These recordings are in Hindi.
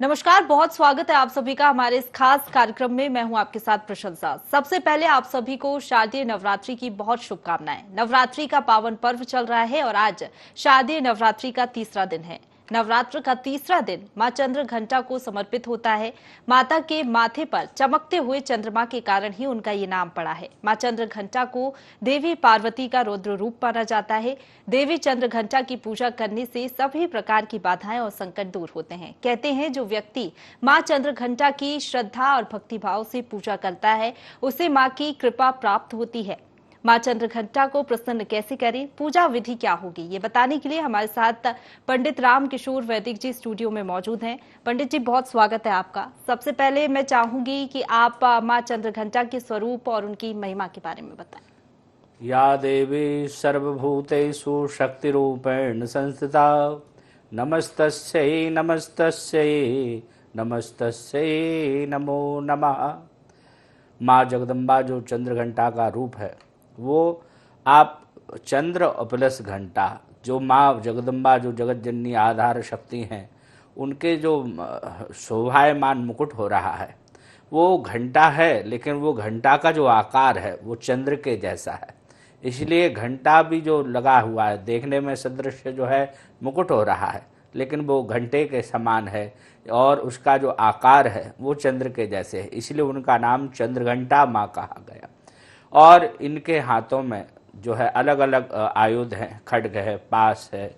नमस्कार, बहुत स्वागत है आप सभी का हमारे इस खास कार्यक्रम में। मैं हूं आपके साथ प्रशंसा। सबसे पहले आप सभी को शारदीय नवरात्रि की बहुत शुभकामनाएं। नवरात्रि का पावन पर्व चल रहा है और आज शारदीय नवरात्रि का तीसरा दिन है। नवरात्र का तीसरा दिन मां चंद्र घंटा को समर्पित होता है। माता के माथे पर चमकते हुए चंद्रमा के कारण ही उनका ये नाम पड़ा है। मां चंद्र घंटा को देवी पार्वती का रुद्र रूप माना जाता है। देवी चंद्र घंटा की पूजा करने से सभी प्रकार की बाधाएं और संकट दूर होते हैं। कहते हैं जो व्यक्ति मां चंद्र घंटा की श्रद्धा और भक्तिभाव से पूजा करता है उसे मां की कृपा प्राप्त होती है। मां चंद्र घंटा को प्रसन्न कैसे करें, पूजा विधि क्या होगी, ये बताने के लिए हमारे साथ पंडित राम किशोर वैदिक जी स्टूडियो में मौजूद हैं। पंडित जी, बहुत स्वागत है आपका। सबसे पहले मैं चाहूंगी कि आप मां चंद्र घंटा के स्वरूप और उनकी महिमा के बारे में बताएं। या देवी सर्वभूतेषु शक्तिरूपेण संस्थिता नमस्तस्यै नमस्तस्यै नमस्तस्यै नमो नमः। माँ जगदम्बा जो चंद्र घंटा का रूप है वो आप चंद्र प्लस घंटा, जो माँ जगदम्बा जो जगत जननी आधार शक्ति हैं उनके जो शोभायमान मुकुट हो रहा है वो घंटा है, लेकिन वो घंटा का जो आकार है वो चंद्र के जैसा है। इसलिए घंटा भी जो लगा हुआ है देखने में सदृश्य जो है मुकुट हो रहा है, लेकिन वो घंटे के समान है और उसका जो आकार है वो चंद्र के जैसे है। इसलिए उनका नाम चंद्रघंटा माँ कहा गया। और इनके हाथों में जो है अलग अलग आयुध हैं, खड्ग है, पास है,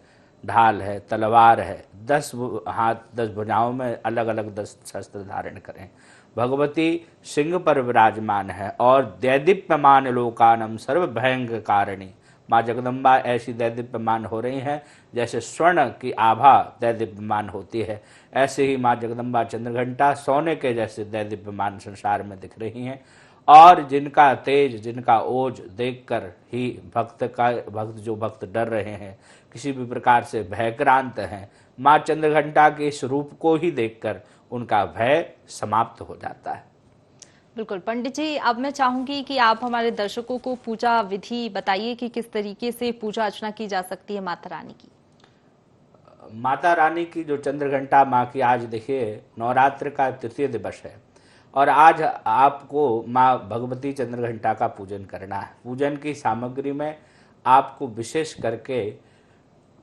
ढाल है, तलवार है। 10 हाथ 10 भुजाओं में अलग अलग 10 शस्त्र धारण करें। भगवती सिंह पर विराजमान है और दैदीप्यमान लोकानम सर्व भयंकर कारिणी। माँ जगदम्बा ऐसी दैदीप्यमान हो रही हैं जैसे स्वर्ण की आभा दैदीप्यमान होती है। ऐसे ही माँ जगदम्बा चंद्रघंटा सोने के जैसे दैदीप्यमान संसार में दिख रही हैं और जिनका तेज, जिनका ओज देखकर ही भक्त डर रहे हैं, किसी भी प्रकार से भयक्रांत हैं। माँ चंद्रघंटा के इस रूप को ही देखकर उनका भय समाप्त हो जाता है। बिल्कुल पंडित जी, अब मैं चाहूंगी कि आप हमारे दर्शकों को पूजा विधि बताइए कि किस तरीके से पूजा अर्चना की जा सकती है माता रानी की। माता रानी की जो चंद्रघंटा माँ की, आज देखिए नवरात्र का तृतीय दिवस है और आज आपको माँ भगवती चंद्रघंटा का पूजन करना है। पूजन की सामग्री में आपको विशेष करके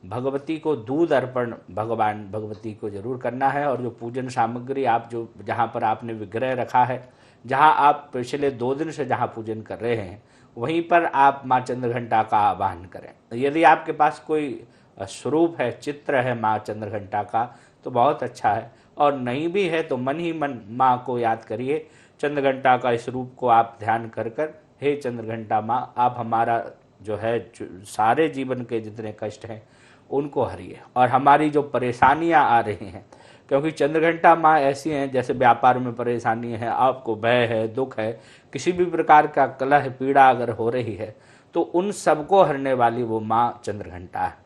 भगवती को दूध अर्पण भगवान भगवती को जरूर करना है। और जो पूजन सामग्री आप जो जहाँ पर आपने विग्रह रखा है, जहाँ आप पिछले 2 दिन से जहाँ पूजन कर रहे हैं, वहीं पर आप माँ चंद्रघंटा का आवाहन करें। यदि आपके पास कोई स्वरूप है, चित्र है माँ चंद्रघंटा का, तो बहुत अच्छा है। और नहीं भी है तो मन ही मन माँ को याद करिए। चंद्रघंटा का इस रूप को आप ध्यान कर कर, हे चंद्रघंटा माँ, आप हमारा जो है सारे जीवन के जितने कष्ट हैं उनको हरिए और हमारी जो परेशानियां आ रही हैं, क्योंकि चंद्रघंटा माँ ऐसी हैं जैसे व्यापार में परेशानी है, आपको भय है, दुख है, किसी भी प्रकार का कलह पीड़ा अगर हो रही है तो उन सबको हरने वाली वो माँ चंद्रघंटा है।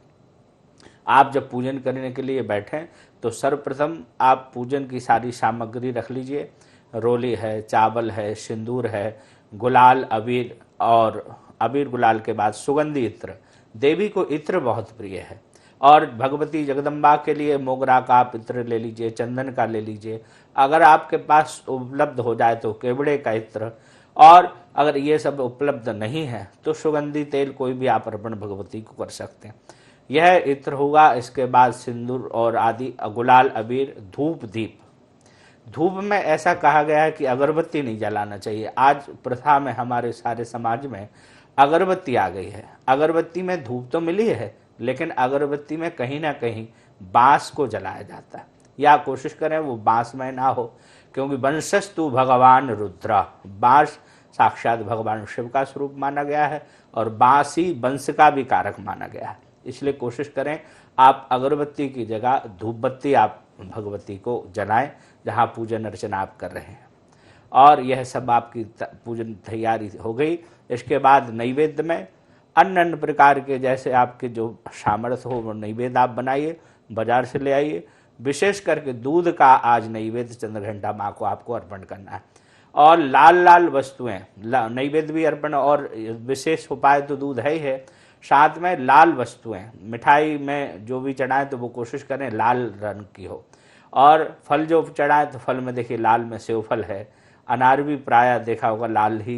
आप जब पूजन करने के लिए बैठें तो सर्वप्रथम आप पूजन की सारी सामग्री रख लीजिए। रोली है, चावल है, सिंदूर है, गुलाल, अबीर और अबीर गुलाल के बाद सुगंधी इत्र। देवी को इत्र बहुत प्रिय है और भगवती जगदम्बा के लिए मोगरा का आप इत्र ले लीजिए, चंदन का ले लीजिए। अगर आपके पास उपलब्ध हो जाए तो केवड़े का इत्र, और अगर ये सब उपलब्ध नहीं है तो सुगंधी तेल कोई भी आप अर्पण भगवती को कर सकते हैं। यह इत्र होगा। इसके बाद सिंदूर और आदि, गुलाल, अबीर, धूप, दीप। धूप में ऐसा कहा गया है कि अगरबत्ती नहीं जलाना चाहिए। आज प्रथा में हमारे सारे समाज में अगरबत्ती आ गई है। अगरबत्ती में धूप तो मिली है, लेकिन अगरबत्ती में कहीं ना कहीं बांस को जलाया जाता है। या कोशिश करें वो बांस में ना हो, क्योंकि वंशस्तु भगवान रुद्रा, बांस साक्षात भगवान शिव का स्वरूप माना गया है और बांस ही वंश का भी कारक माना गया है। इसलिए कोशिश करें आप अगरबत्ती की जगह धूप बत्ती आप भगवती को जलाएं जहाँ पूजन अर्चना आप कर रहे हैं। और यह सब आपकी पूजन तैयारी हो गई। इसके बाद नैवेद्य में अन्य अन्य प्रकार के जैसे आपके जो सामर्थ्य हो वो नैवेद्य आप बनाइए, बाजार से ले आइए। विशेष करके दूध का आज नैवेद्य चंद्रघंटा माँ को आपको अर्पण करना है। और लाल लाल वस्तुएं, नैवेद्य भी अर्पण और विशेष उपाय तो दूध है ही है, साथ में लाल वस्तुएं, मिठाई में जो भी चढ़ाएं तो वो कोशिश करें लाल रंग की हो। और फल जो चढ़ाए तो फल में देखिए लाल में सेव फल है, अनार भी प्रायः देखा होगा लाल ही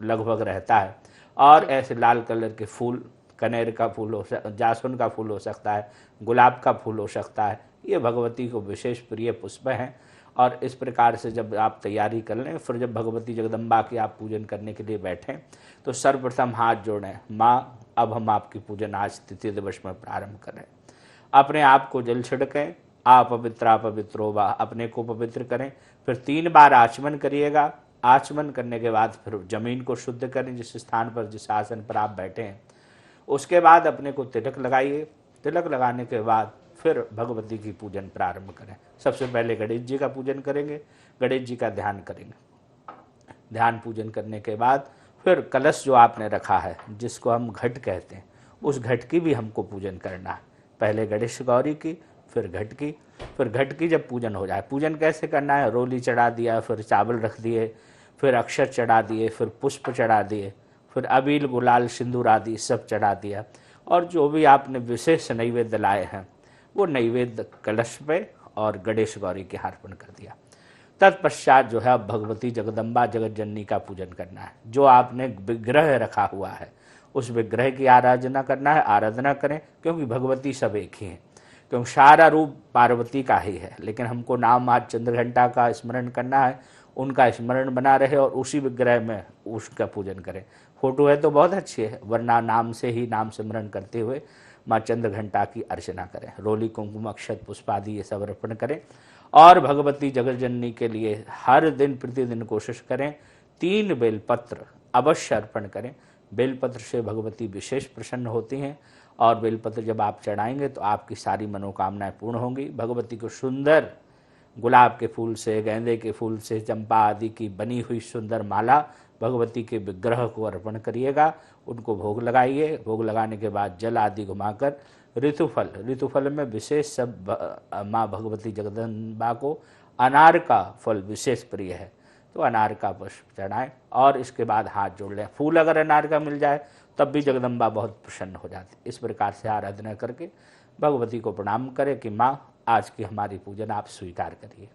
लगभग रहता है, और ऐसे लाल कलर के फूल, कनेर का फूल हो सकता, जासुन का फूल हो सकता है, गुलाब का फूल हो सकता है, ये भगवती को विशेष प्रिय पुष्प हैं। और इस प्रकार से जब आप तैयारी कर लें, फिर जब भगवती जगदम्बा की आप पूजन करने के लिए बैठें तो सर्वप्रथम हाथ जोड़ें, माँ अब हम आपकी पूजन आज तृतीय दिवस में प्रारंभ करें। अपने आप को जल छिड़कें, आप पवित्रो वा, अपने को पवित्र करें। फिर 3 बार आचमन करिएगा। आचमन करने के बाद फिर जमीन को शुद्ध करें, जिस स्थान पर, जिस आसन पर आप बैठे हैं। उसके बाद अपने को तिलक लगाइए। तिलक लगाने के बाद फिर भगवती की पूजन प्रारंभ करें। सबसे पहले गणेश जी का पूजन करेंगे, गणेश जी का ध्यान करेंगे। ध्यान पूजन करने के बाद फिर कलश जो आपने रखा है, जिसको हम घट कहते हैं, उस घट की भी हमको पूजन करना है। पहले गणेश गौरी की, फिर घट की। फिर घट की जब पूजन हो जाए, पूजन कैसे करना है, रोली चढ़ा दिया, फिर चावल रख दिए, फिर अक्षर चढ़ा दिए, फिर पुष्प चढ़ा दिए, फिर अबील गुलाल सिंदूर आदि सब चढ़ा दिया, और जो भी आपने विशेष नैवेद्य लाए हैं वो नैवेद्य कलश पे और गणेश गौरी के अर्पण कर दिया। तत्पश्चात जो है अब भगवती जगदम्बा जगत जननी का पूजन करना है। जो आपने विग्रह रखा हुआ है उस विग्रह की आराधना करना है। आराधना करें, क्योंकि भगवती सब एक ही हैं, क्योंकि सारा रूप पार्वती का ही है, लेकिन हमको नाम आज चंद्रघंटा का स्मरण करना है, उनका स्मरण बना रहे और उसी विग्रह में उसका पूजन करें। फोटो है तो बहुत अच्छी है, वरना नाम से ही नाम स्मरण करते हुए माँ चंद्रघंटा की अर्चना करें। रोली कुंकुम अक्षत पुष्प आदि ये सब अर्पण करें, और भगवती जगत जननी के लिए हर दिन प्रतिदिन कोशिश करें 3 बेलपत्र अवश्य अर्पण करें। बेलपत्र से भगवती विशेष प्रसन्न होती हैं, और बेलपत्र जब आप चढ़ाएंगे तो आपकी सारी मनोकामनाएं पूर्ण होंगी। भगवती को सुंदर गुलाब के फूल से, गेंदे के फूल से, चंपा आदि की बनी हुई सुंदर माला भगवती के विग्रह को अर्पण करिएगा। उनको भोग लगाइए। भोग लगाने के बाद जल आदि घुमाकर ऋतुफल में विशेष सब माँ भगवती जगदम्बा को अनार का फल विशेष प्रिय है, तो अनार का पुष्प चढ़ाएं, और इसके बाद हाथ जोड़ लें। फूल अगर अनार का मिल जाए तब भी जगदम्बा बहुत प्रसन्न हो जाती। इस प्रकार से आराधना करके भगवती को प्रणाम करें कि माँ आज की हमारी पूजन आप स्वीकार करिए।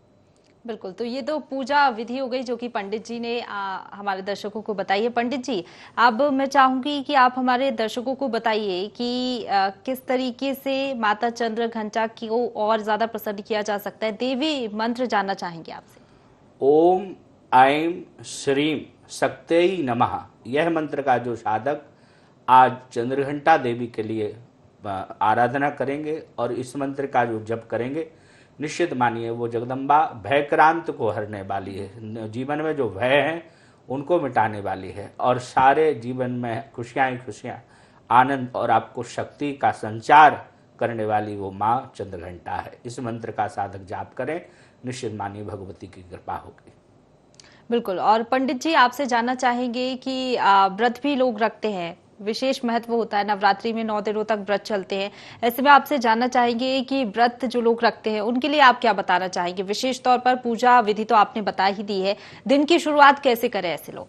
बिल्कुल, तो ये तो पूजा विधि हो गई जो कि पंडित जी ने हमारे दर्शकों को बताई है। पंडित जी, अब मैं चाहूंगी कि आप हमारे दर्शकों को बताइए कि किस तरीके से माता चंद्रघंटा को और ज्यादा प्रसन्न किया जा सकता है। देवी मंत्र जानना चाहेंगे आपसे। ओम ऐं श्रीं शक्त्यै नमः, यह मंत्र का जो साधक आज चंद्रघंटा देवी के लिए आराधना करेंगे और इस मंत्र का जो जप करेंगे, निश्चित मानिए वो जगदम्बा भयक्रांत को हरने वाली है। जीवन में जो भय हैं उनको मिटाने वाली है, और सारे जीवन में खुशियाँ ही खुशियाँ, आनंद और आपको शक्ति का संचार करने वाली वो माँ चंद्रघंटा है। इस मंत्र का साधक जाप करें, निश्चित मानिए भगवती की कृपा होगी। बिल्कुल, और पंडित जी आपसे जानना चाहेंगे कि व्रत भी लोग रखते हैं, विशेष महत्व होता है, नवरात्रि में 9 दिनों तक व्रत चलते हैं। ऐसे में आपसे जानना चाहेंगे कि व्रत जो लोग रखते हैं उनके लिए आप क्या बताना चाहेंगे। विशेष तौर पर पूजा विधि तो आपने बता ही दी है, दिन की शुरुआत कैसे करें ऐसे लोग।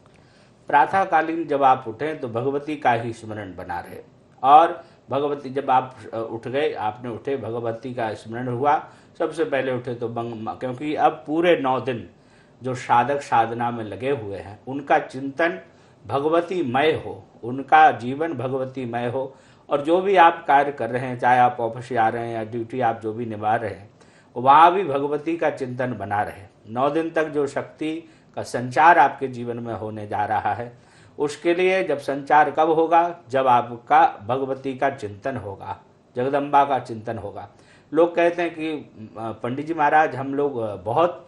प्रातःकालीन जब आप उठें तो भगवती का ही स्मरण बना रहे, और भगवती जब आप उठ गए, आपने उठे, भगवती का स्मरण हुआ, सबसे पहले उठे तो क्योंकि अब पूरे 9 दिन जो साधक साधना में लगे हुए हैं उनका चिंतन भगवती मय हो, उनका जीवन भगवती मय हो, और जो भी आप कार्य कर रहे हैं, चाहे आप ऑफिस जा रहे हैं या ड्यूटी आप जो भी निभा रहे हैं, वहाँ भी भगवती का चिंतन बना रहे। 9 दिन तक जो शक्ति का संचार आपके जीवन में होने जा रहा है, उसके लिए जब संचार कब होगा, जब आपका भगवती का चिंतन होगा, जगदम्बा का चिंतन होगा। लोग कहते हैं कि पंडित जी महाराज हम लोग बहुत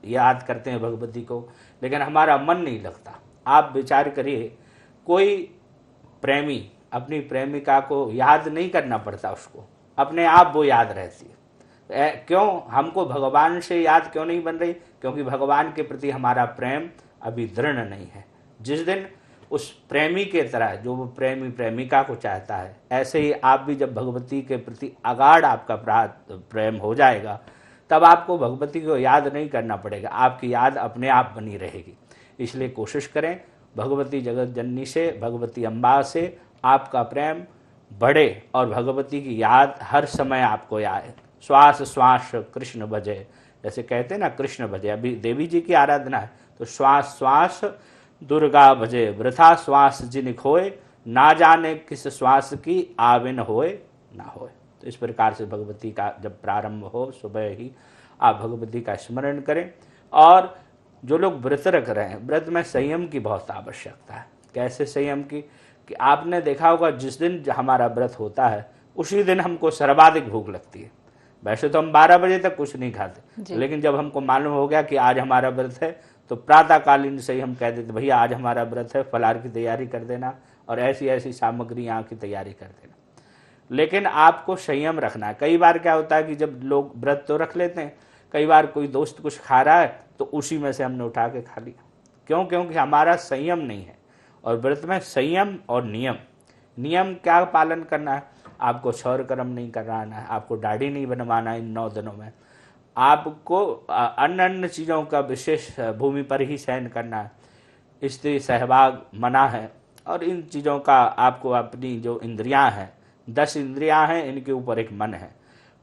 याद करते हैं भगवती को, लेकिन हमारा मन नहीं लगता। आप विचार करिए, कोई प्रेमी अपनी प्रेमिका को याद नहीं करना पड़ता, उसको अपने आप वो याद रहती है। क्यों हमको भगवान से याद क्यों नहीं बन रही? क्योंकि भगवान के प्रति हमारा प्रेम अभी दृढ़ नहीं है। जिस दिन उस प्रेमी के तरह जो वो प्रेमी प्रेमिका को चाहता है, ऐसे ही आप भी जब भगवती के प्रति अगाढ़ आपका प्रेम हो जाएगा, तब आपको भगवती को याद नहीं करना पड़ेगा, आपकी याद अपने आप बनी रहेगी। इसलिए कोशिश करें भगवती जगत जननी से, भगवती अम्बा से आपका प्रेम बढ़े और भगवती की याद हर समय आपको श्वास श्वास कृष्ण भजे, जैसे कहते हैं ना कृष्ण भजे, अभी देवी जी की आराधना है तो श्वास श्वास दुर्गा भजे, वृथा श्वास जिन खोए, ना जाने किस श्वास की आविन होए ना होए। तो इस प्रकार से भगवती का जब प्रारंभ हो सुबह ही आप भगवती का स्मरण करें। और जो लोग व्रत रख रहे हैं, व्रत में संयम की बहुत आवश्यकता है। कैसे संयम की, कि आपने देखा होगा जिस दिन हमारा व्रत होता है उसी दिन हमको सर्वाधिक भूख लगती है। वैसे तो हम 12 बजे तक कुछ नहीं खाते, लेकिन जब हमको मालूम हो गया कि आज हमारा व्रत है तो प्रातःकालीन से ही हम कह देते भैया आज हमारा व्रत है, फलाहार की तैयारी कर देना और ऐसी ऐसी सामग्री यहाँ की तैयारी कर देना। लेकिन आपको संयम रखना है। कई बार क्या होता है कि जब लोग व्रत तो रख लेते हैं, कई बार कोई दोस्त कुछ खा रहा है तो उसी में से हमने उठा के खा लिया। क्यों? क्योंकि हमारा संयम नहीं है। और व्रत में संयम और नियम क्या पालन करना है, आपको क्षौर कर्म नहीं कराना है, आपको दाढ़ी नहीं बनवाना है इन 9 दिनों में, आपको अन्य चीज़ों का विशेष भूमि पर ही शयन करना है, स्त्री सहभाग मना है। और इन चीज़ों का आपको अपनी जो इंद्रियां हैं, 10 इंद्रियां हैं, इनके ऊपर एक मन है,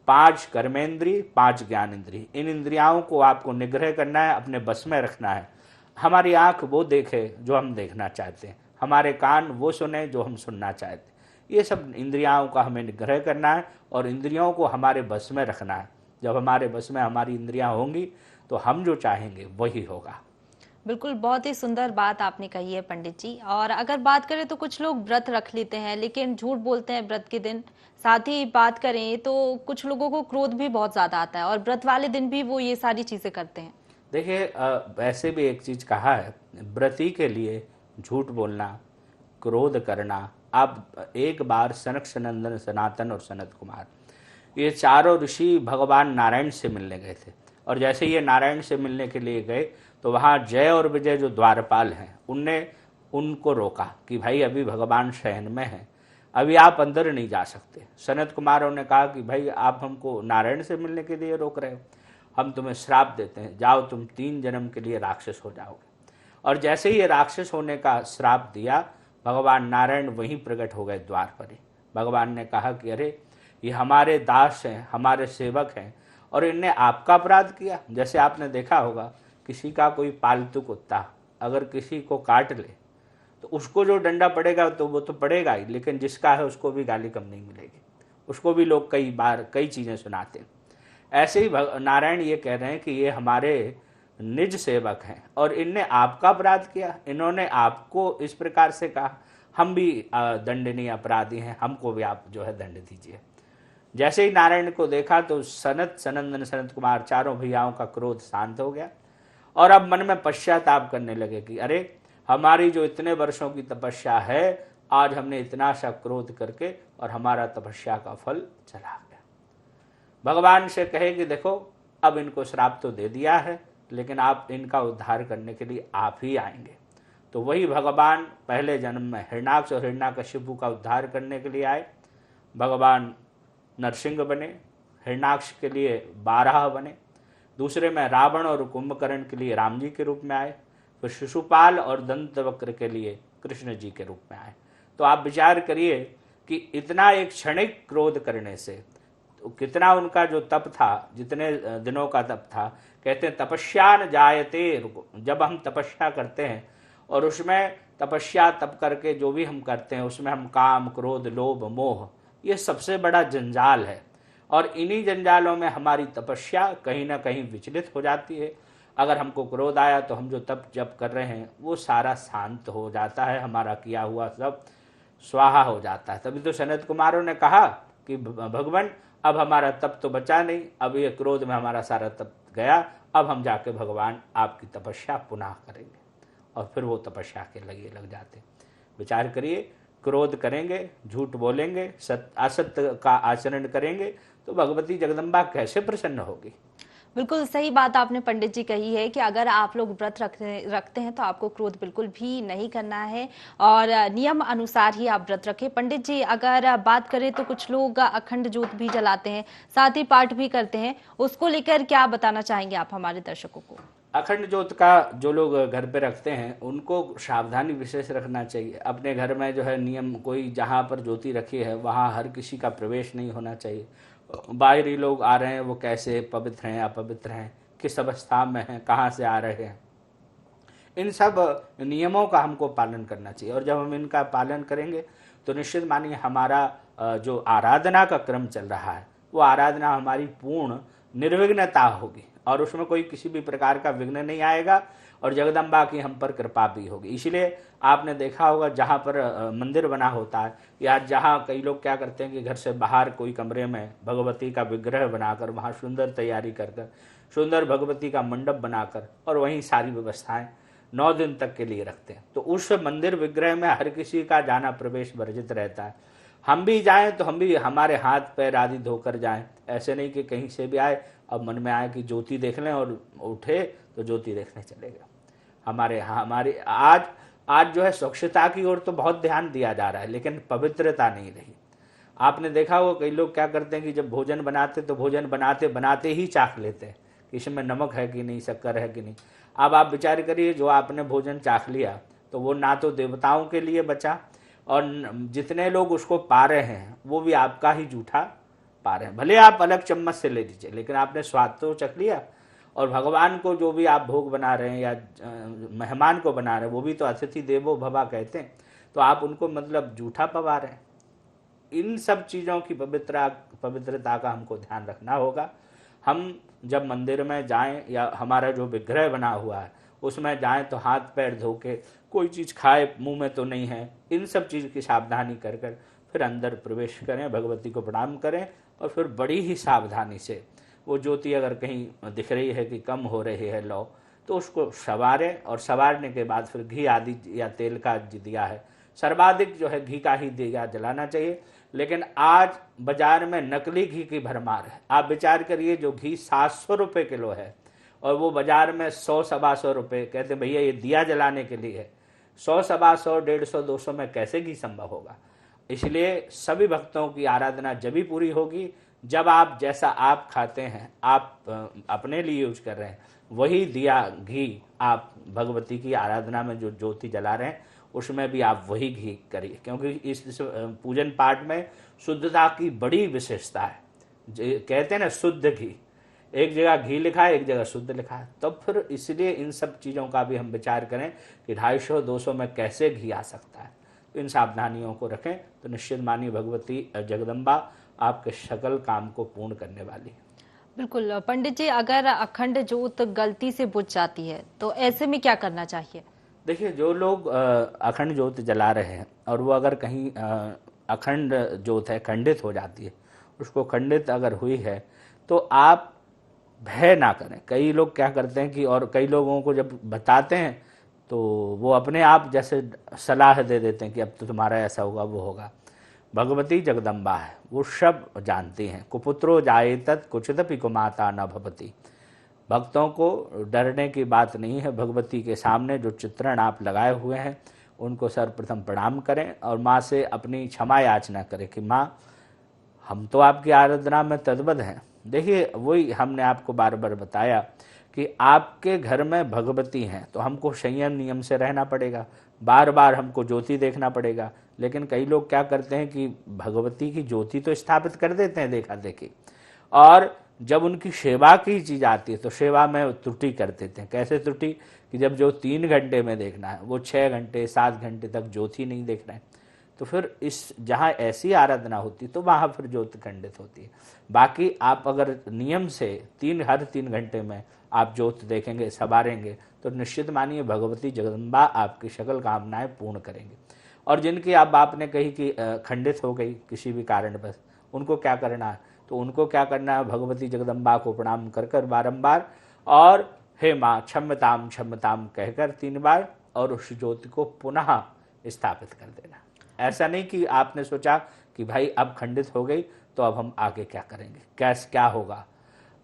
5 कर्मेंद्री, 5 ज्ञानेंद्री, इन इंद्रियाओं को आपको निग्रह करना है, अपने बस में रखना है। हमारी आंख वो देखे जो हम देखना चाहते हैं, हमारे कान वो सुने जो हम सुनना चाहते हैं। ये सब इंद्रियाओं का हमें निग्रह करना है और इंद्रियों को हमारे बस में रखना है। जब हमारे बस में हमारी इंद्रियां होंगी तो हम जो चाहेंगे वही होगा। बिल्कुल, बहुत ही सुंदर बात आपने कही है पंडित जी। और अगर बात करें तो कुछ लोग व्रत रख लेते हैं लेकिन झूठ बोलते हैं व्रत के दिन। साथ ही बात करें तो कुछ लोगों को क्रोध भी बहुत ज्यादा आता है और व्रत वाले दिन भी वो ये सारी चीजें करते हैं। देखिए, वैसे भी एक चीज कहा है, व्रती के लिए झूठ बोलना, क्रोध करना। आप एक बार सनक सनंदन सनातन और सनत कुमार, ये चारों ऋषि भगवान नारायण से मिलने गए थे। और जैसे ये नारायण से मिलने के लिए गए तो वहाँ जय और विजय जो द्वारपाल हैं उनने उनको रोका कि भाई अभी भगवान शयन में हैं, अभी आप अंदर नहीं जा सकते। सनत कुमारों ने कहा कि भाई आप हमको नारायण से मिलने के लिए रोक रहे हो, हम तुम्हें श्राप देते हैं, जाओ तुम 3 जन्म के लिए राक्षस हो जाओगे। और जैसे ही ये राक्षस होने का श्राप दिया, भगवान नारायण वहीं प्रकट हो गए द्वार पर ही। भगवान ने कहा कि अरे ये हमारे दास हैं, हमारे सेवक हैं और इनने आपका अपराध किया। जैसे आपने देखा होगा किसी का कोई पालतू कुत्ता अगर किसी को काट ले तो उसको जो डंडा पड़ेगा तो वो तो पड़ेगा ही, लेकिन जिसका है उसको भी गाली कम नहीं मिलेगी, उसको भी लोग कई बार कई चीज़ें सुनाते हैं। ऐसे ही नारायण ये कह रहे हैं कि ये हमारे निज सेवक हैं और इनने आपका अपराध किया, इन्होंने आपको इस प्रकार से कहा, हम भी दंडनीय अपराधी हैं, हमको भी आप जो है दंड दीजिए। जैसे ही नारायण को देखा तो सनत सनंदन सनत कुमार चारों भैयाओं का क्रोध शांत हो गया और अब मन में पश्चाताप करने लगे कि अरे हमारी जो इतने वर्षों की तपस्या है, आज हमने इतना सा क्रोध करके और हमारा तपस्या का फल चला गया। भगवान से कहे कि देखो अब इनको श्राप तो दे दिया है, लेकिन आप इनका उद्धार करने के लिए आप ही आएंगे। तो वही भगवान पहले जन्म में हिरण्याक्ष और हिरण्याकशिपु का उद्धार करने के लिए आए। भगवान नरसिंह बने, हिरण्याक्ष के लिए बारह बने, दूसरे में रावण और कुंभकर्ण के लिए राम जी के रूप में आए, फिर शिशुपाल और दंतवक्र के लिए कृष्ण जी के रूप में आए। तो आप विचार करिए कि इतना एक क्षणिक क्रोध करने से तो कितना उनका जो तप था, जितने दिनों का तप था। कहते हैं तपस्या न जायते, जब हम तपस्या करते हैं और उसमें तपस्या तप करके जो भी हम करते हैं उसमें हम काम क्रोध लोभ मोह, ये सबसे बड़ा जंजाल है और इन्हीं जंजालों में हमारी तपस्या कहीं ना कहीं विचलित हो जाती है। अगर हमको क्रोध आया तो हम जो तप जप कर रहे हैं वो सारा शांत हो जाता है, हमारा किया हुआ सब स्वाहा हो जाता है। तभी तो सनत कुमारों ने कहा कि भगवान अब हमारा तप तो बचा नहीं, अब ये क्रोध में हमारा सारा तप गया, अब हम जाके भगवान आपकी तपस्या पुनः करेंगे। और फिर वो तपस्या के लग जाते। विचार करिए, क्रोध करेंगे, झूठ बोलेंगे, असत्य का आचरण करेंगे तो भगवती जगदम्बा कैसे प्रसन्न होगी। बिल्कुल सही बात आपने पंडित जी कही है कि अगर आप लोग व्रत रखते हैं तो आपको क्रोध बिल्कुल भी नहीं करना है और नियम अनुसार ही आप व्रत रखें। पंडित जी, अगर बात करें तो कुछ लोग अखंड ज्योत भी जलाते हैं, साथ ही पाठ भी करते हैं, उसको लेकर क्या बताना चाहेंगे आप हमारे दर्शकों को? अखंड ज्योत का जो लोग घर पे रखते हैं उनको सावधानी विशेष रखना चाहिए। अपने घर में जो है नियम, कोई जहाँ पर ज्योति रखी है वहाँ हर किसी का प्रवेश नहीं होना चाहिए बाहरी लोग आ रहे हैं वो कैसे पवित्र हैं अपवित्र हैं, किस अवस्था में हैं, कहाँ से आ रहे हैं, इन सब नियमों का हमको पालन करना चाहिए। और जब हम इनका पालन करेंगे तो निश्चित मानिए हमारा जो आराधना का क्रम चल रहा है वो आराधना हमारी पूर्ण निर्विघ्नता होगी और उसमें कोई किसी भी प्रकार का विघ्न नहीं आएगा और जगदम्बा की हम पर कृपा भी होगी। इसलिए आपने देखा होगा जहाँ पर मंदिर बना होता है या जहाँ कई लोग क्या करते हैं कि घर से बाहर कोई कमरे में भगवती का विग्रह बनाकर वहाँ सुंदर तैयारी कर कर सुंदर भगवती का मंडप बनाकर और वहीं सारी व्यवस्थाएं 9 दिन तक के लिए रखते हैं। तो उस मंदिर विग्रह में हर किसी का जाना प्रवेश वर्जित रहता है। हम भी जाएं तो हम भी हमारे हाथ पैर आदि धोकर जाएं, ऐसे नहीं कि कहीं से भी आए अब मन में आए कि ज्योति देख लें और उठे तो ज्योति देखने चले गए। हमारे आज जो है स्वच्छता की ओर तो बहुत ध्यान दिया जा रहा है लेकिन पवित्रता नहीं रही। आपने देखा होगा कई लोग क्या करते हैं कि जब भोजन बनाते तो भोजन बनाते बनाते ही चाख लेते हैं कि इसमें नमक है कि नहीं, शक्कर है कि नहीं। अब आप विचार करिए जो आपने भोजन चाख लिया तो वो ना तो देवताओं के लिए बचा और जितने लोग उसको पा रहे हैं वो भी आपका ही जूठा पा रहे हैं। भले आप अलग चम्मच से ले लीजिए लेकिन आपने स्वाद तो चख लिया। और भगवान को जो भी आप भोग बना रहे हैं या मेहमान को बना रहे हैं वो भी तो अतिथि देवो भवा कहते हैं, तो आप उनको मतलब जूठा पवा रहे हैं। इन सब चीज़ों की पवित्रता का हमको ध्यान रखना होगा। हम जब मंदिर में जाएं या हमारा जो विग्रह बना हुआ है उसमें जाएं तो हाथ पैर धो के कोई चीज़ खाए मुंह में तो नहीं है, इन सब चीज़ की सावधानी कर कर फिर अंदर प्रवेश करें, भगवती को प्रणाम करें और फिर बड़ी ही सावधानी से वो ज्योति अगर कहीं दिख रही है कि कम हो रही है लौ तो उसको संवारें और संवारने के बाद फिर घी आदि या तेल का दिया है सर्वाधिक जो है घी का ही दिया जलाना चाहिए। लेकिन आज बाजार में नकली घी की भरमार है। आप विचार करिए जो घी 700 रुपये किलो है और वो बाजार में 100 सवा 100 रुपये, कहते भैया ये दिया जलाने के लिए है। 100 सवा 100 150 200 में कैसे घी संभव होगा। इसलिए सभी भक्तों की आराधना जब भी पूरी होगी जब आप जैसा आप खाते हैं आप अपने लिए यूज कर रहे हैं वही दिया घी आप भगवती की आराधना में जो ज्योति जला रहे हैं उसमें भी आप वही घी करिए, क्योंकि इस पूजन पाठ में शुद्धता की बड़ी विशेषता है। कहते हैं ना शुद्ध घी, एक जगह घी लिखा है एक जगह शुद्ध लिखा है। तब फिर इसलिए इन सब चीज़ों का भी हम विचार करें कि 250-200 में कैसे घी आ सकता है। तो इन सावधानियों को रखें तो निश्चित मानिए भगवती जगदम्बा आपके सकल काम को पूर्ण करने वाली है। बिल्कुल पंडित जी, अगर अखंड ज्योत गलती से बुझ जाती है तो ऐसे में क्या करना चाहिए? देखिए जो लोग अखंड ज्योत जला रहे हैं और वो अगर कहीं अखंड ज्योत है खंडित हो जाती है, उसको खंडित अगर हुई है तो आप भय ना करें। कई लोग क्या करते हैं कि और कई लोगों को जब बताते हैं तो वो अपने आप जैसे सलाह दे देते हैं कि अब तो तुम्हारा ऐसा होगा वो होगा। भगवती जगदम्बा है, वो सब जानती हैं। कुपुत्रो जायेतत कुचिदपि कुमाता न भवती। भक्तों को डरने की बात नहीं है। भगवती के सामने जो चित्रण आप लगाए हुए हैं उनको सर्वप्रथम प्रणाम करें और माँ से अपनी क्षमा याचना करें कि माँ हम तो आपकी आराधना में तद्बद्ध हैं। देखिए वही हमने आपको बार बार बताया कि आपके घर में भगवती हैं तो हमको संयम नियम से रहना पड़ेगा, बार बार हमको ज्योति देखना पड़ेगा। लेकिन कई लोग क्या करते हैं कि भगवती की ज्योति तो स्थापित कर देते हैं देखा देखी, और जब उनकी सेवा की चीज़ आती है तो सेवा में त्रुटि कर देते हैं। कैसे त्रुटि कि जब जो 3 घंटे में देखना है वो 6 घंटे 7 घंटे तक ज्योति नहीं देखना है। तो फिर इस जहाँ ऐसी आराधना होती तो वहाँ फिर ज्योति खंडित होती है। बाकी आप अगर नियम से हर 3 घंटे में आप ज्योत देखेंगे संवारेंगे तो निश्चित मानिए भगवती जगदम्बा आपकी सकल कामनाएं पूर्ण करेंगे। और जिनकी आप आपने कही कि खंडित हो गई किसी भी कारणवश, उनको क्या करना है? तो उनको क्या करना है, भगवती जगदम्बा को प्रणाम कर कर बारम्बार और हे माँ क्षम्यताम क्षम्यताम कहकर 3 बार और उस ज्योति को पुनः स्थापित कर देना। ऐसा नहीं कि आपने सोचा कि भाई अब खंडित हो गई तो अब हम आगे क्या करेंगे, क्या होगा।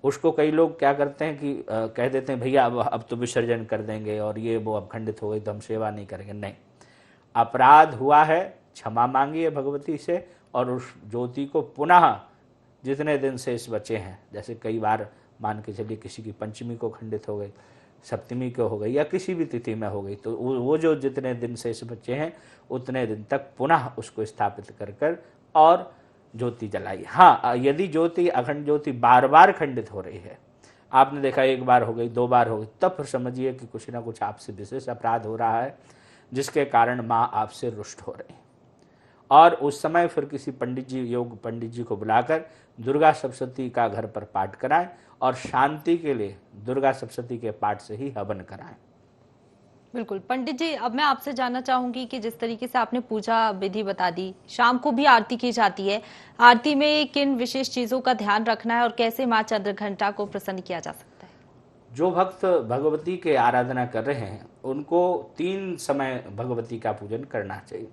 उसको कई लोग क्या करते हैं कि कह देते हैं भैया अब तो विसर्जन कर देंगे और ये वो अब खंडित हो गई तो हम सेवा नहीं करेंगे। नहीं, अपराध हुआ है, क्षमा मांगिए भगवती से और उस ज्योति को पुनः जितने दिन से इस बचे हैं, जैसे कई बार मान के चलिए किसी की पंचमी को खंडित हो गई, सप्तमी को हो गई या किसी भी तिथि में हो गई, तो वो जो जितने दिन से इस बचे हैं उतने दिन तक पुनः उसको स्थापित कर कर और ज्योति जलाई। हाँ, यदि ज्योति, अखंड ज्योति बार बार खंडित हो रही है, आपने देखा एक बार हो गई, 2 बार हो गई, तब फिर समझिए कि कुछ ना कुछ आपसे विशेष अपराध हो रहा है, जिसके कारण माँ आपसे रुष्ट हो रही। और उस समय फिर किसी पंडित जी, योग पंडित जी को बुलाकर दुर्गा सप्तशती का घर पर पाठ कराएं और शांति के लिए दुर्गा सप्तशती के पाठ से ही हवन कराएं। बिल्कुल पंडित जी, अब मैं आपसे जानना चाहूंगी कि जिस तरीके से आपने पूजा विधि बता दी, शाम को भी आरती की जाती है, आरती में किन विशेष चीजों का ध्यान रखना है और कैसे माँ चंद्रघंटा को प्रसन्न किया जा सकता है? जो भक्त भगवती के आराधना कर रहे हैं उनको 3 समय भगवती का पूजन करना चाहिए।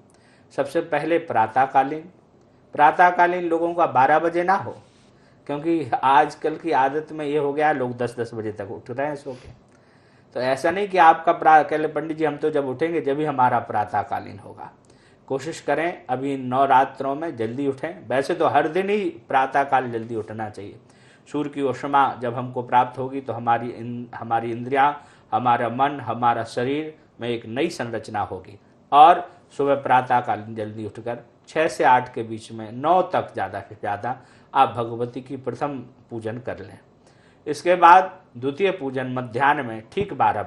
सबसे पहले प्रातःकालीन लोगों का 12 बजे ना हो, क्योंकि आजकल की आदत में ये हो गया लोग 10-10 बजे तक उठ रहे हैं सो के। तो ऐसा नहीं कि आपका कहले पंडित जी हम तो जब उठेंगे जब ही हमारा प्रातःकालीन होगा। कोशिश करें अभी नवरात्रों में जल्दी उठें। वैसे तो हर दिन ही प्रातःकाल जल्दी उठना चाहिए। सूर्य की ऊष्मा जब हमको प्राप्त होगी तो हमारी इंद्रियां, हमारा मन, हमारा शरीर में एक नई संरचना होगी। और सुबह प्रातःकालीन जल्दी उठकर 6 से 8 के बीच में 9 तक ज़्यादा से ज़्यादा आप भगवती की प्रथम पूजन कर लें। इसके बाद द्वितीय पूजन मध्याह्न में ठीक 12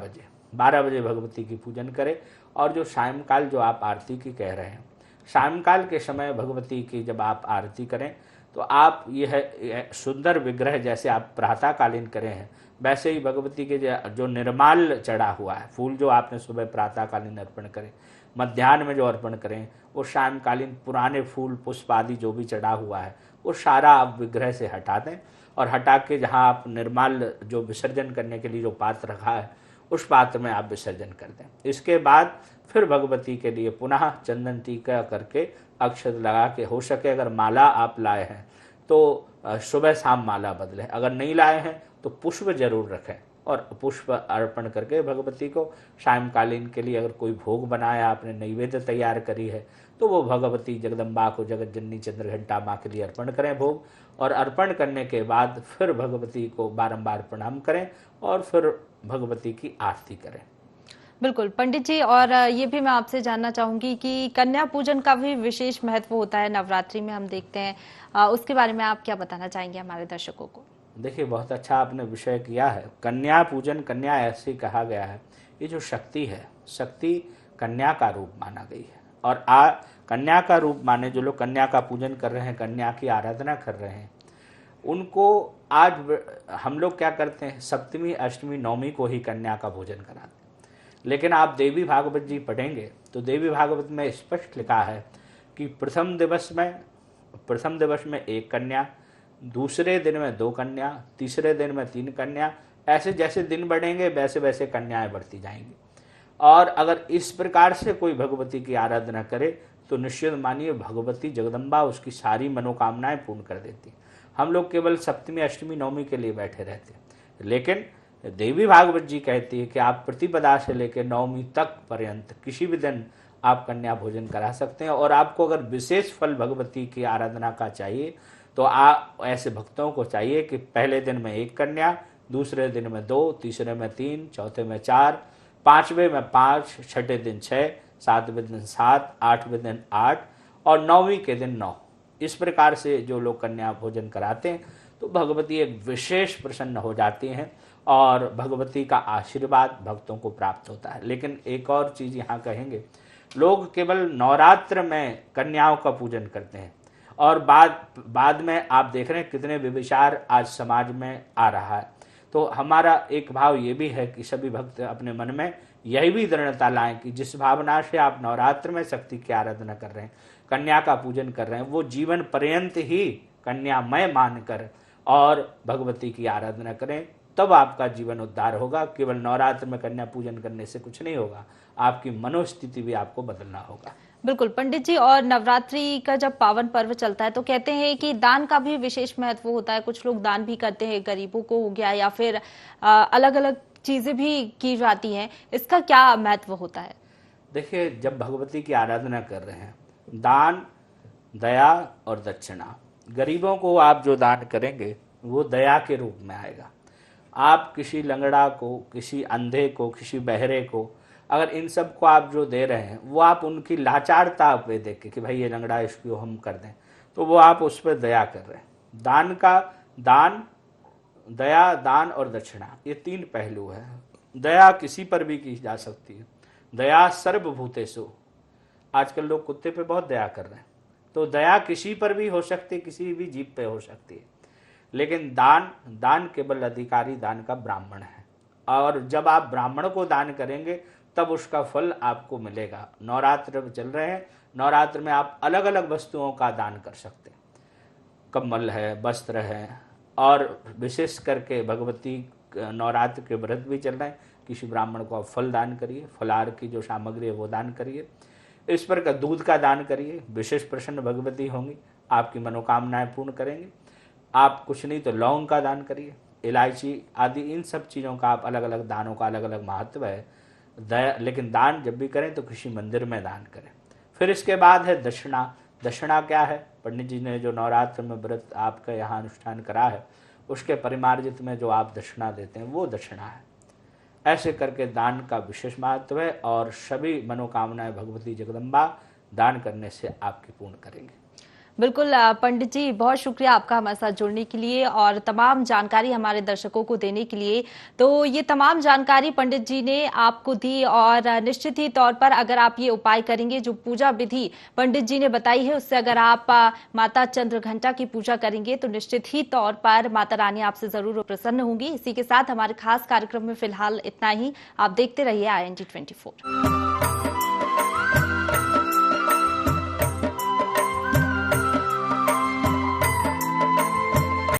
बजे भगवती की पूजन करें। और जो सायंकाल जो आप आरती की कह रहे हैं, सायंकाल के समय भगवती की जब आप आरती करें तो आप यह सुंदर विग्रह जैसे आप प्रातःकालीन करें हैं वैसे ही भगवती के जो निर्माल चढ़ा हुआ है फूल, जो आपने सुबह प्रातःकालीन अर्पण करें, मध्याह्न में जो अर्पण करें, वो सायंकालीन पुराने फूल पुष्प आदि जो भी चढ़ा हुआ है वो सारा आप विग्रह से हटा दें। और हटा के जहाँ आप निर्माल जो विसर्जन करने के लिए जो पात्र रखा है उस पात्र में आप विसर्जन कर दें। इसके बाद फिर भगवती के लिए पुनः चंदन टीका करके अक्षत लगा के, हो सके अगर माला आप लाए हैं तो सुबह शाम माला बदलें, अगर नहीं लाए हैं तो पुष्प जरूर रखें और पुष्प अर्पण करके भगवती को सायंकालीन के लिए अगर कोई भोग बनाया, आपने नैवेद्य तैयार करी है तो वो भगवती जगदम्बा को, जगत जननी चंद्रघंटा माँ के लिए अर्पण करें भोग। और अर्पण करने के बाद फिर भगवती को बारंबार प्रणाम करें और फिर भगवती की आरती करें। बिल्कुल पंडित जी, और ये भी मैं आपसे जानना चाहूंगी कि कन्या पूजन का भी विशेष महत्व होता है नवरात्रि में, हम देखते हैं, उसके बारे में आप क्या बताना चाहेंगे हमारे दर्शकों को? देखिए, बहुत अच्छा आपने विषय किया है। कन्या पूजन, कन्या ऐसे कहा गया है, ये जो शक्ति है, शक्ति कन्या का रूप माना गई है। और कन्या का रूप माने जो लोग कन्या का पूजन कर रहे हैं, कन्या की आराधना कर रहे हैं, उनको आज हम लोग क्या करते हैं, सप्तमी अष्टमी नवमी को ही कन्या का भोजन कराते हैं। लेकिन आप देवी भागवत जी पढ़ेंगे तो देवी भागवत में स्पष्ट लिखा है कि प्रथम दिवस में 1 कन्या, दूसरे दिन में 2 कन्या, तीसरे दिन में 3 कन्या, ऐसे जैसे दिन बढ़ेंगे वैसे वैसे कन्याएं बढ़ती जाएंगी। और अगर इस प्रकार से कोई भगवती की आराधना करे तो निश्चित मानिए भगवती जगदम्बा उसकी सारी मनोकामनाएं पूर्ण कर देती। हम लोग केवल सप्तमी अष्टमी नवमी के लिए बैठे रहते हैं, लेकिन देवी भागवत जी कहती है कि आप प्रतिपदा से लेकर नवमी तक पर्यंत किसी भी दिन आप कन्या भोजन करा सकते हैं। और आपको अगर विशेष फल भगवती की आराधना का चाहिए तो आप ऐसे भक्तों को चाहिए कि पहले दिन में 1 कन्या, दूसरे दिन में 2, तीसरे में 3, चौथे में 4, 5वें में 5, छठे दिन 6, 7वें दिन 7, 8वें दिन 8 और 9वीं के दिन 9। इस प्रकार से जो लोग कन्या भोजन कराते हैं तो भगवती एक विशेष प्रसन्न हो जाती हैं और भगवती का आशीर्वाद भक्तों को प्राप्त होता है। लेकिन एक और चीज़ यहाँ कहेंगे, लोग केवल नवरात्र में कन्याओं का पूजन करते हैं और बाद में आप देख रहे हैं कितने व्यभिचार आज समाज में आ रहा है। तो हमारा एक भाव ये भी है कि सभी भक्त अपने मन में यही भी दृढ़ता लाएं कि जिस भावना से आप नवरात्र में शक्ति की आराधना कर रहे हैं, कन्या का पूजन कर रहे हैं, वो जीवन पर्यंत ही कन्यामय मानकर और भगवती की आराधना करें, तब आपका जीवन उद्धार होगा। केवल नवरात्र में कन्या पूजन करने से कुछ नहीं होगा, आपकी मनोस्थिति भी आपको बदलना होगा। बिल्कुल पंडित जी, और नवरात्रि का जब पावन पर्व चलता है तो कहते हैं कि दान का भी विशेष महत्व होता है। कुछ लोग दान भी करते हैं, गरीबों को हो गया या फिर अलग अलग चीजें भी की जाती हैं, इसका क्या महत्व होता है? देखिए, जब भगवती की आराधना कर रहे हैं, दान, दया और दक्षिणा, गरीबों को आप जो दान करेंगे वो दया के रूप में आएगा। आप किसी लंगड़ा को, किसी अंधे को, किसी बहरे को, अगर इन सब को आप जो दे रहे हैं वो आप उनकी लाचारता पे देख के कि भाई ये लंगड़ा, इसको हम कर दें, तो वो आप उस पर दया कर रहे हैं। दान का दान, दया, दान और दक्षिणा, ये 3 पहलू है। दया किसी पर भी की जा सकती है। दया सर्वभूतेषु, आजकल लोग कुत्ते पे बहुत दया कर रहे हैं, तो दया किसी पर भी हो सकती है, किसी भी जीव पे हो सकती है। लेकिन दान केवल अधिकारी दान का ब्राह्मण है, और जब आप ब्राह्मण को दान करेंगे तब उसका फल आपको मिलेगा। नवरात्र चल रहे हैं, नवरात्र में आप अलग अलग वस्तुओं का दान कर सकते हैं। कम्बल है, वस्त्र है, और विशेष करके भगवती नवरात्र के व्रत भी चल रहे हैं, किसी ब्राह्मण को आप फल दान करिए, फलाहार की जो सामग्री है वो दान करिए। इस पर का दूध का दान करिए, विशेष प्रसन्न भगवती होंगी, आपकी मनोकामनाएं पूर्ण करेंगे। आप कुछ नहीं तो लौंग का दान करिए, इलायची आदि, इन सब चीज़ों का आप अलग अलग दानों का अलग अलग महत्व है। लेकिन दान जब भी करें तो किसी मंदिर में दान करें। फिर इसके बाद है दक्षिणा। दक्षिणा क्या है? पंडित जी ने जो नवरात्र में व्रत आपका यहाँ अनुष्ठान करा है, उसके परिमार्जित में जो आप दक्षिणा देते हैं वो दक्षिणा है। ऐसे करके दान का विशेष महत्व है, और सभी मनोकामनाएं भगवती जगदम्बा दान करने से आपकी पूर्ण करेंगे। बिल्कुल पंडित जी, बहुत शुक्रिया आपका हमारे साथ जुड़ने के लिए और तमाम जानकारी हमारे दर्शकों को देने के लिए। तो ये तमाम जानकारी पंडित जी ने आपको दी, और निश्चित ही तौर पर अगर आप ये उपाय करेंगे, जो पूजा विधि पंडित जी ने बताई है, उससे अगर आप माता चंद्रघंटा की पूजा करेंगे तो निश्चित ही तौर पर माता रानी आपसे जरूर प्रसन्न होंगी। इसी के साथ हमारे खास कार्यक्रम में फिलहाल इतना ही। आप देखते रहिए IND 24।